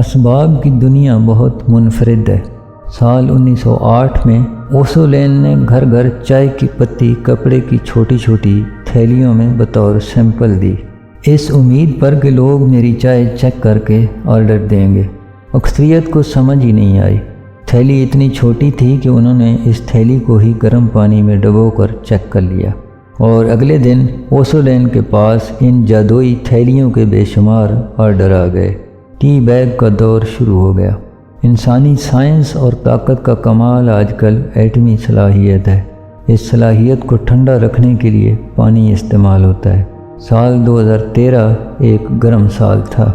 اسباب کی دنیا بہت منفرد ہے۔ سال 1908 میں اوسولین نے گھر گھر چائے کی پتی کپڑے کی چھوٹی چھوٹی تھیلیوں میں بطور سیمپل دی، اس امید پر کہ لوگ میری چائے چیک کر کے آرڈر دیں گے۔ اکثریت کو سمجھ ہی نہیں آئی۔ تھیلی اتنی چھوٹی تھی کہ انہوں نے اس تھیلی کو ہی گرم پانی میں ڈبو کر چیک کر لیا، اور اگلے دن اوسولین کے پاس ان جادوئی تھیلیوں کے بے شمار آرڈر آ گئے۔ ٹی بیگ کا دور شروع ہو گیا۔ انسانی سائنس اور طاقت کا کمال آج کل ایٹمی صلاحیت ہے۔ اس صلاحیت کو ٹھنڈا رکھنے کے لیے پانی استعمال ہوتا ہے۔ سال 2013 ایک گرم سال تھا۔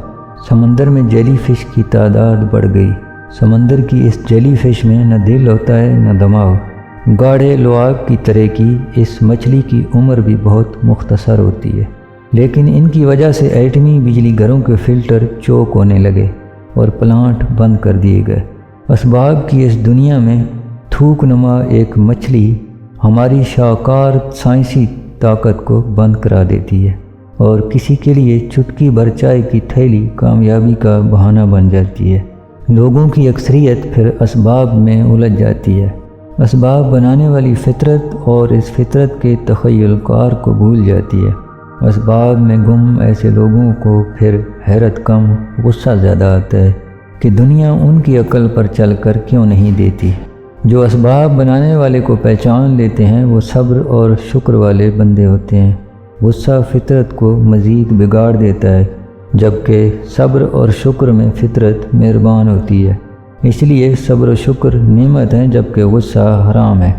سمندر میں جیلی فش کی تعداد بڑھ گئی۔ سمندر کی اس جیلی فش میں نہ دل ہوتا ہے نہ دماغ۔ گاڑھے لعاب کی طرح کی اس مچھلی کی عمر بھی بہت مختصر ہوتی ہے، لیکن ان کی وجہ سے ایٹمی بجلی گھروں کے فلٹر چوک ہونے لگے اور پلانٹ بند کر دیے گئے۔ اسباب کی اس دنیا میں تھوک نما ایک مچھلی ہماری شاہکار سائنسی طاقت کو بند کرا دیتی ہے، اور کسی کے لیے چٹکی بھر چائے کی تھیلی کامیابی کا بہانہ بن جاتی ہے۔ لوگوں کی اکثریت پھر اسباب میں الجھ جاتی ہے، اسباب بنانے والی فطرت اور اس فطرت کے تخیل کار کو بھول جاتی ہے۔ اسباب میں گم ایسے لوگوں کو پھر حیرت کم غصہ زیادہ آتا ہے کہ دنیا ان کی عقل پر چل کر کیوں نہیں دیتی۔ جو اسباب بنانے والے کو پہچان لیتے ہیں وہ صبر اور شکر والے بندے ہوتے ہیں۔ غصہ فطرت کو مزید بگاڑ دیتا ہے، جبکہ صبر اور شکر میں فطرت مہربان ہوتی ہے۔ اس لیے صبر و شکر نعمت ہیں، جبکہ غصہ حرام ہے۔